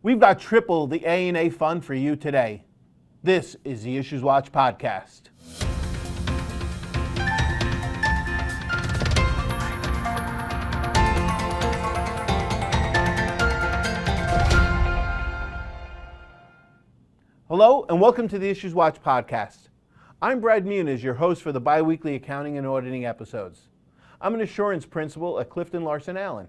We've got triple the A&A fun for you today. This is the IssuesWatch podcast. Hello and welcome to the IssuesWatch podcast. I'm Brad Muniz, your host for the bi-weekly accounting and auditing episodes. I'm an assurance principal at Clifton Larson Allen.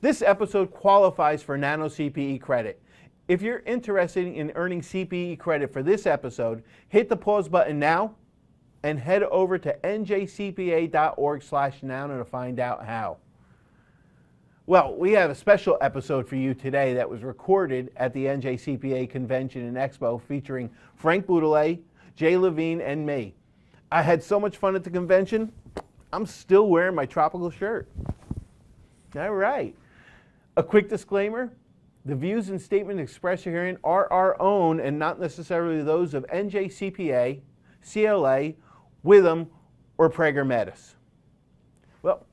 This episode qualifies for Nano CPE credit. If you're interested in earning CPE credit for this episode, hit the pause button now and head over to njcpa.org/nano to find out how. Well, we have a special episode for you today that was recorded at the NJCPA Convention Expo featuring Frank Boutelet, Jay Levine, and me. I had so much fun at the convention, I'm still wearing my tropical shirt. All right. A quick disclaimer, the views and statements expressed herein are our own and not necessarily those of NJCPA, CLA, Witham, or Prager Metis. Well,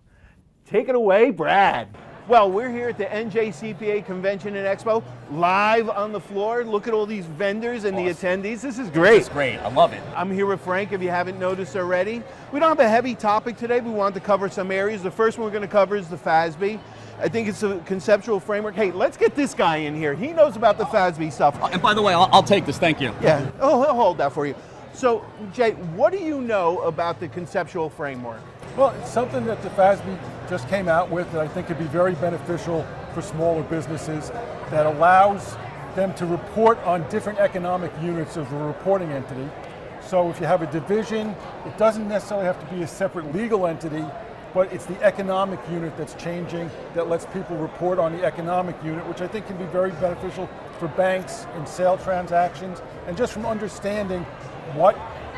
take it away, Brad. Well, we're here at the NJCPA Convention Expo, live on the floor. Look at all these vendors and the attendees. This is great. This is great. I love it. I'm here with Frank, if you haven't noticed already. We don't have a heavy topic today. We want to cover some areas. The first one we're going to cover is the FASB. I think it's a conceptual framework. Hey, let's get this guy in here. He knows about the FASB stuff. And by the way, I'll take this. Thank you. Yeah. Oh, he'll hold that for you. So, Jay, what do you know about the conceptual framework? Well, it's something that the FASB just came out with that I think could be very beneficial for smaller businesses, that allows them to report on different economic units of a reporting entity. So if you have a division, it doesn't necessarily have to be a separate legal entity, but it's the economic unit that's changing that lets people report on the economic unit, which I think can be very beneficial for banks in sale transactions, and just from understanding what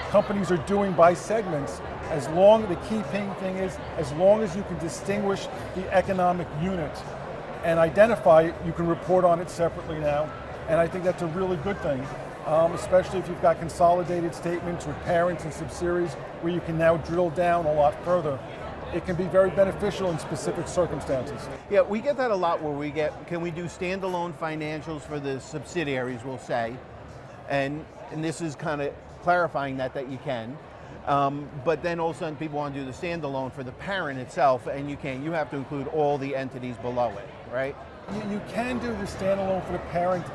companies are doing by segments. The key thing is, as long as you can distinguish the economic unit and identify it, you can report on it separately now. And I think that's a really good thing, especially if you've got consolidated statements with parents and subsidiaries where you can now drill down a lot further. It can be very beneficial in specific circumstances. Yeah, we get that a lot where can we do standalone financials for the subsidiaries, we'll say, and this is kind of clarifying that you can. But then all of a sudden people want to do the standalone for the parent itself, and you can't. You have to include all the entities below it, right? You can do the standalone for the parent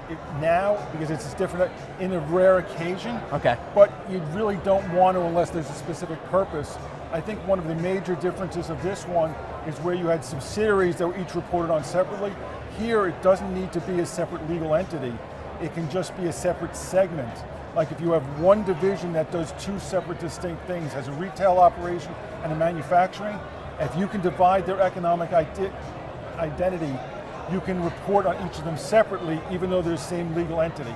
now because it's different in a rare occasion. Okay. But you really don't want to unless there's a specific purpose. I think one of the major differences of this one is where you had subsidiaries that were each reported on separately. Here it doesn't need to be a separate legal entity. It can just be a separate segment. Like if you have one division that does two separate distinct things, has a retail operation and a manufacturing, if you can divide their economic identity, you can report on each of them separately even though they're the same legal entity,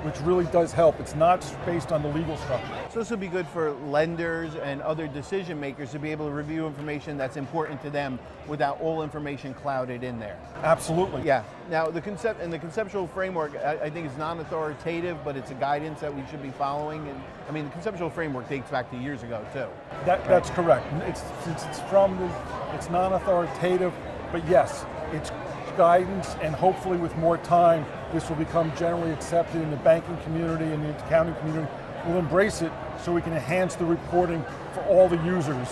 which really does help. It's not based on the legal structure. So this would be good for lenders and other decision makers to be able to review information that's important to them without all information clouded in there. Absolutely. Yeah. Now the conceptual framework, I think is non-authoritative, but it's a guidance that we should be following. And I mean, the conceptual framework dates back to years ago too. That's correct. It's non-authoritative, but yes, it's guidance, and hopefully with more time, this will become generally accepted in the banking community and the accounting community. We'll embrace it so we can enhance the reporting for all the users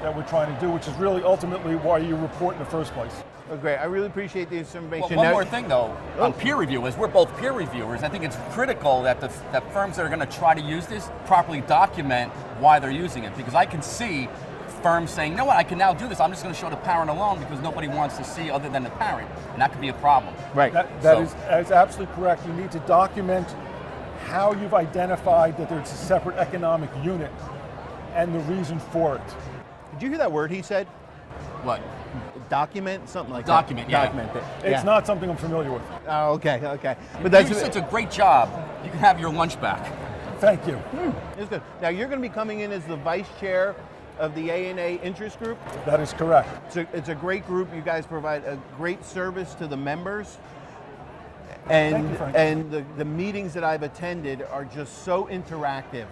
that we're trying to do, which is really ultimately why you report in the first place. Oh, great. I really appreciate the information. Well, one more thing though, on peer review, as we're both peer reviewers, I think it's critical that that firms that are going to try to use this properly document why they're using it, because I can see firms saying, you know what, I can now do this, I'm just going to show the parent alone because nobody wants to see other than the parent, and that could be a problem. Right. That is absolutely correct. You need to document how you've identified that there's a separate economic unit and the reason for it. Did you hear that word he said? What? Document? Something like document, that. yeah. Document it. It's not something I'm familiar with. Oh, okay. But that's such a great job. You can have your lunch back. Thank you. It's good. Now you're going to be coming in as the vice chair of the A&A interest group. That is correct. It's a great group. You guys provide a great service to the members. And the meetings that I've attended are just so interactive.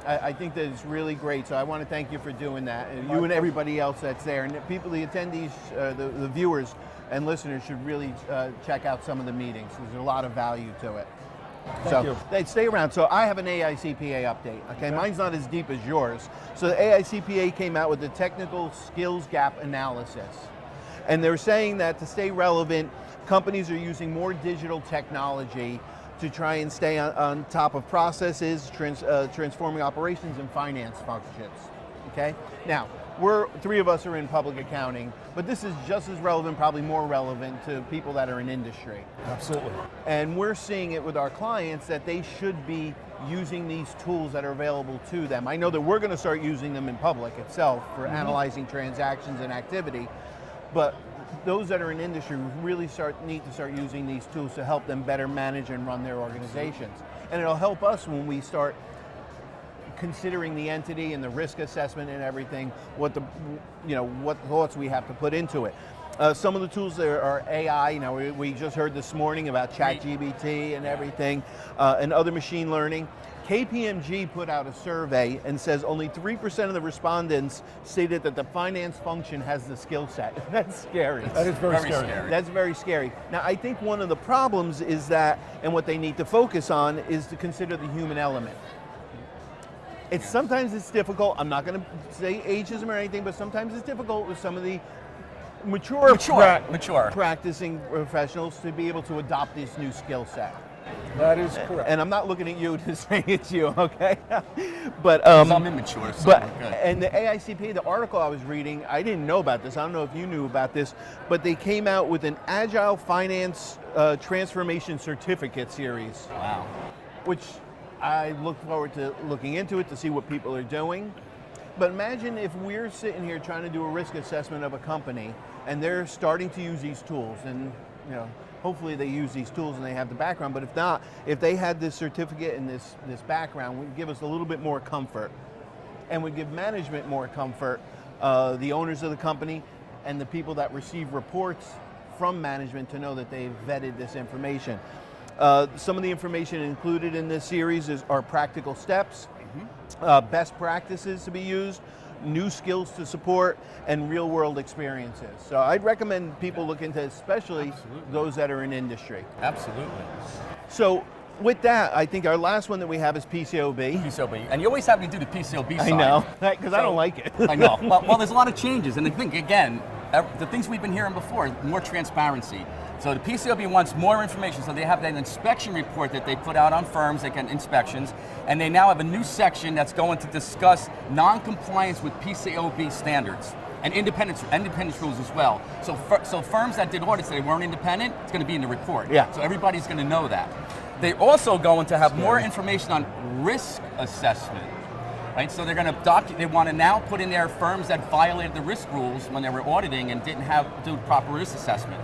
I think that it's really great, so I want to thank you for doing that, and you and everybody else that's there, and the people, the attendees, the viewers, and listeners should really check out some of the meetings. There's a lot of value to it. Thank you. They stay around. So I have an AICPA update. Okay, mine's not as deep as yours. So the AICPA came out with the technical skills gap analysis, and they're saying that to stay relevant, companies are using more digital technology to try and stay on top of processes, transforming operations and finance functions. Okay. Now, three of us are in public accounting, but this is just as relevant, probably more relevant to people that are in industry. Absolutely. And we're seeing it with our clients that they should be using these tools that are available to them. I know that we're going to start using them in public itself for analyzing transactions and activity, but those that are in industry really need to start using these tools to help them better manage and run their organizations. And it'll help us when we start considering the entity and the risk assessment and everything, what thoughts we have to put into it. Some of the tools there are AI. We just heard this morning about ChatGPT and everything, and other machine learning. KPMG put out a survey and says only 3% of the respondents stated that the finance function has the skill set. That's scary. That is very scary. That's very scary. Now, I think one of the problems is that, and what they need to focus on, is to consider the human element. Sometimes it's difficult. I'm not going to say ageism or anything, but sometimes it's difficult with some of the mature practicing professionals to be able to adopt this new skill set. That is correct. And I'm not looking at you to say it's you, okay? But I'm immature, so we're good. And the AICPA, the article I was reading, I didn't know about this. I don't know if you knew about this, but they came out with an Agile Finance Transformation Certificate series. Wow. Which I look forward to looking into it to see what people are doing. But imagine if we're sitting here trying to do a risk assessment of a company and they're starting to use these tools, and hopefully they use these tools and they have the background, but if not, if they had this certificate and this background, would give us a little bit more comfort and would give management more comfort, the owners of the company and the people that receive reports from management, to know that they've vetted this information. Some of the information included in this series are practical steps, best practices to be used, new skills to support, and real world experiences. So I'd recommend people look into, especially those that are in industry. Absolutely. So with that, I think our last one that we have is PCAOB. PCAOB, and you always have me do the PCAOB side. I know, because I don't like it. I know. Well, there's a lot of changes, and I think, again, the things we've been hearing before, more transparency. So the PCAOB wants more information, so they have that inspection report that they put out on firms that get inspections, and they now have a new section that's going to discuss non-compliance with PCAOB standards and independence rules as well. So firms that did audits that they weren't independent, it's going to be in the report. Yeah. So everybody's going to know that. They're also going to have more information on risk assessment. Right, so they're going to they want to now put in there firms that violated the risk rules when they were auditing and didn't do proper risk assessment.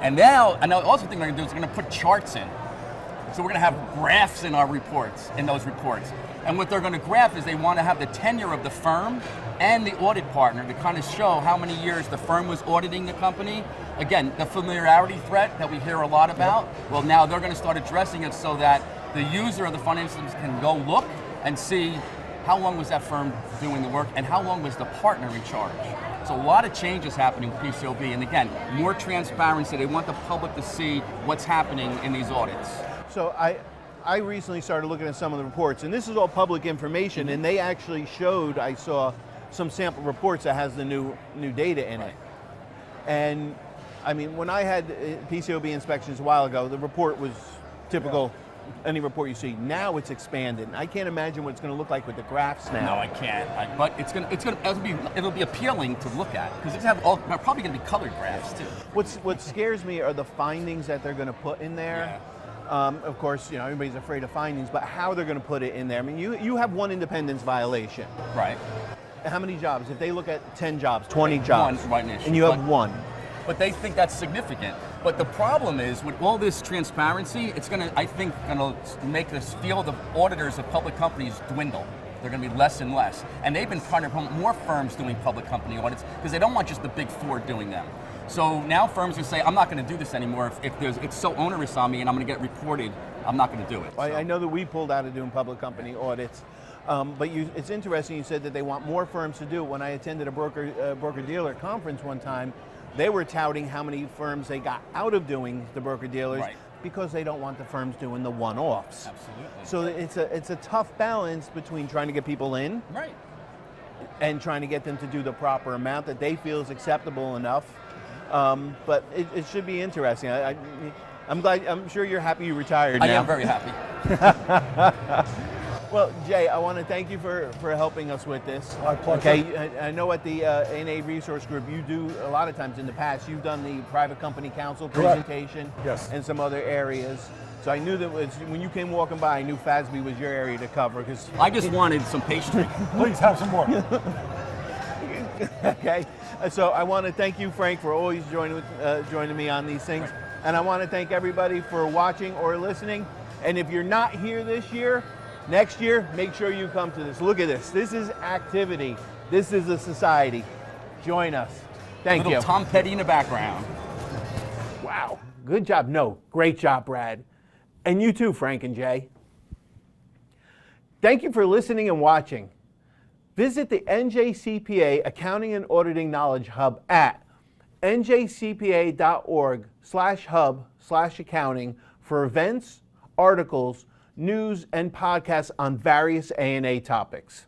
And now, I also think they're going to do is they're going to put charts in. So we're going to have graphs in our reports, in those reports. And what they're going to graph is they want to have the tenure of the firm and the audit partner to kind of show how many years the firm was auditing the company. Again, the familiarity threat that we hear a lot about, well, now they're going to start addressing it so that the user of the finance systems can go look and see how long was that firm doing the work and how long was the partner in charge. So a lot of changes happening with PCAOB, and again, more transparency. They want the public to see what's happening in these audits. So I recently started looking at some of the reports, and this is all public information, and they actually showed, I saw some sample reports that has the new data in it. And I mean, when I had PCAOB inspections a while ago, the report was typical. Yeah. Any report you see. Now it's expanded. I can't imagine what it's going to look like with the graphs now. No, I can't. But it'll be appealing to look at, because they're probably going to be colored graphs too. What scares me are the findings that they're going to put in there. Yeah. Of course, everybody's afraid of findings, but how they're going to put it in there. I mean, you have one independence violation. Right. How many jobs? If they look at 10 jobs, 20 jobs, one, right, and you have one. But they think that's significant. But the problem is, with all this transparency, it's going to make this field of auditors of public companies dwindle. They're going to be less and less. And they've been trying to promote more firms doing public company audits because they don't want just the big four doing them. So now firms will say, I'm not going to do this anymore. If it's so onerous on me and I'm going to get reported, I'm not going to do it. I know that we pulled out of doing public company audits. But it's interesting you said that they want more firms to do it. When I attended a broker-dealer conference one time, They were touting how many firms they got out of doing the broker-dealers Right. because they don't want the firms doing the one-offs. Absolutely. So it's a tough balance between trying to get people in Right. and trying to get them to do the proper amount that they feel is acceptable enough. But it should be interesting. I'm sure you're happy you retired now. I am very happy. Well, Jay, I want to thank you for helping us with this. My pleasure. Okay, I know at the ANA Resource Group, you do a lot of times in the past, you've done the private company council Correct. presentation Yes. and some other areas. So I knew that when you came walking by, I knew FASB was your area to cover. Because I just wanted some pastry. Please have some more. okay, so I want to thank you, Frank, for always joining me on these things. And I want to thank everybody for watching or listening. And if you're not here this year, next year, make sure you come to this. Look at this. This is activity. This is a society. Join us. Thank you. Little Tom Petty in the background. Wow. Good job. No, great job, Brad. And you too, Frank and Jay. Thank you for listening and watching. Visit the NJCPA Accounting and Auditing Knowledge Hub at njcpa.org/hub/accounting for events, articles, news, and podcasts on various ANA topics.